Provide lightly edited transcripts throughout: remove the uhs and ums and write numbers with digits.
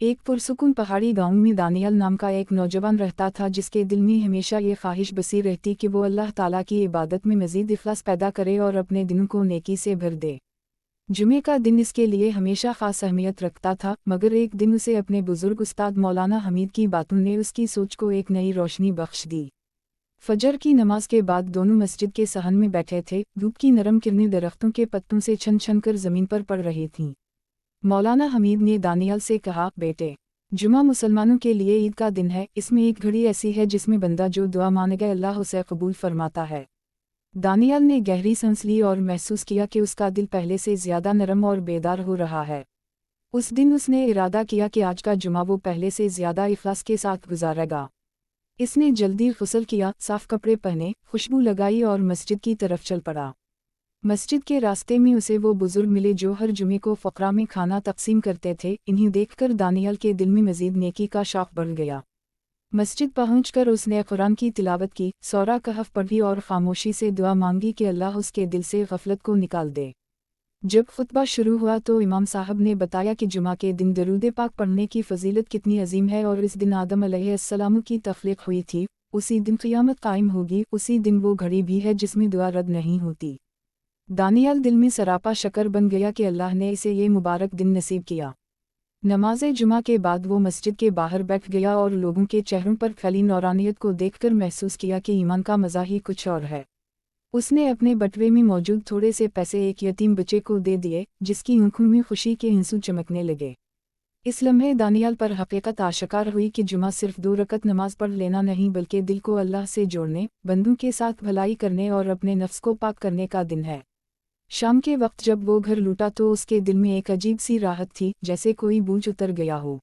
ایک پرسکون پہاڑی گاؤں میں دانیال نام کا ایک نوجوان رہتا تھا جس کے دل میں ہمیشہ یہ خواہش بسی رہتی کہ وہ اللہ تعالیٰ کی عبادت میں مزید اخلاص پیدا کرے اور اپنے دنوں کو نیکی سے بھر دے۔ جمعے کا دن اس کے لیے ہمیشہ خاص اہمیت رکھتا تھا، مگر ایک دن اسے اپنے بزرگ استاد مولانا حمید کی باتوں نے اس کی سوچ کو ایک نئی روشنی بخش دی۔ فجر کی نماز کے بعد دونوں مسجد کے صحن میں بیٹھے تھے، دھوپ کی نرم کرنیں درختوں کے پتوں سے چھن چھن کر زمین پر پڑ رہی تھیں۔ مولانا حمید نے دانیال سے کہا، بیٹے، جمعہ مسلمانوں کے لیے عید کا دن ہے، اس میں ایک گھڑی ایسی ہے جس میں بندہ جو دعا مانگے اللہ اسے قبول فرماتا ہے۔ دانیال نے گہری سانس لی اور محسوس کیا کہ اس کا دل پہلے سے زیادہ نرم اور بیدار ہو رہا ہے۔ اس دن اس نے ارادہ کیا کہ آج کا جمعہ وہ پہلے سے زیادہ اخلاص کے ساتھ گزارے گا۔ اس نے جلدی غسل کیا، صاف کپڑے پہنے، خوشبو لگائی اور مسجد کی طرف چل پڑا۔ مسجد کے راستے میں اسے وہ بزرگ ملے جو ہر جمعے کو فقراء میں کھانا تقسیم کرتے تھے۔ انہیں دیکھ کر دانیال کے دل میں مزید نیکی کا شوق بڑھ گیا۔ مسجد پہنچ کر اس نے قرآن کی تلاوت کی، سورہ کہف پڑھی اور خاموشی سے دعا مانگی کہ اللہ اس کے دل سے غفلت کو نکال دے۔ جب خطبہ شروع ہوا تو امام صاحب نے بتایا کہ جمعہ کے دن درود پاک پڑھنے کی فضیلت کتنی عظیم ہے اور اس دن آدم علیہ السلام کی تخلیق ہوئی تھی، اسی دن قیامت قائم ہوگی، اسی دن وہ گھڑی بھی ہے جس میں دعا رد نہیں ہوتی۔ دانیال دل میں سراپا شکر بن گیا کہ اللہ نے اسے یہ مبارک دن نصیب کیا۔ نماز جمعہ کے بعد وہ مسجد کے باہر بیٹھ گیا اور لوگوں کے چہروں پر پھیلی نورانیت کو دیکھ کر محسوس کیا کہ ایمان کا مزہ ہی کچھ اور ہے۔ اس نے اپنے بٹوے میں موجود تھوڑے سے پیسے ایک یتیم بچے کو دے دیے، جس کی آنکھوں میں خوشی کے آنسو چمکنے لگے۔ اس لمحے دانیال پر حقیقت آشکار ہوئی کہ جمعہ صرف 2 رکعت نماز پڑھ لینا نہیں بلکہ دل کو اللہ سے جوڑنے، بندوں کے ساتھ بھلائی کرنے اور اپنے نفس کو پاک کرنے کا دن ہے۔ شام کے وقت جب وہ گھر لوٹا تو اس کے دل میں ایک عجیب سی راحت تھی، جیسے کوئی بوجھ اتر گیا ہو۔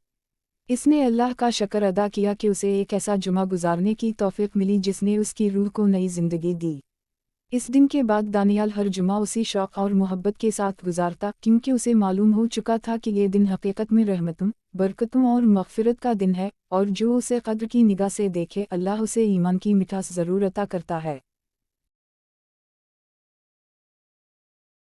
اس نے اللہ کا شکر ادا کیا کہ اسے ایک ایسا جمعہ گزارنے کی توفیق ملی جس نے اس کی روح کو نئی زندگی دی۔ اس دن کے بعد دانیال ہر جمعہ اسی شوق اور محبت کے ساتھ گزارتا، کیونکہ اسے معلوم ہو چکا تھا کہ یہ دن حقیقت میں رحمتوں، برکتوں اور مغفرت کا دن ہے، اور جو اسے قدر کی نگاہ سے دیکھے اللہ اسے ایمان کی مٹھاس ضرور عطا کرتا ہے۔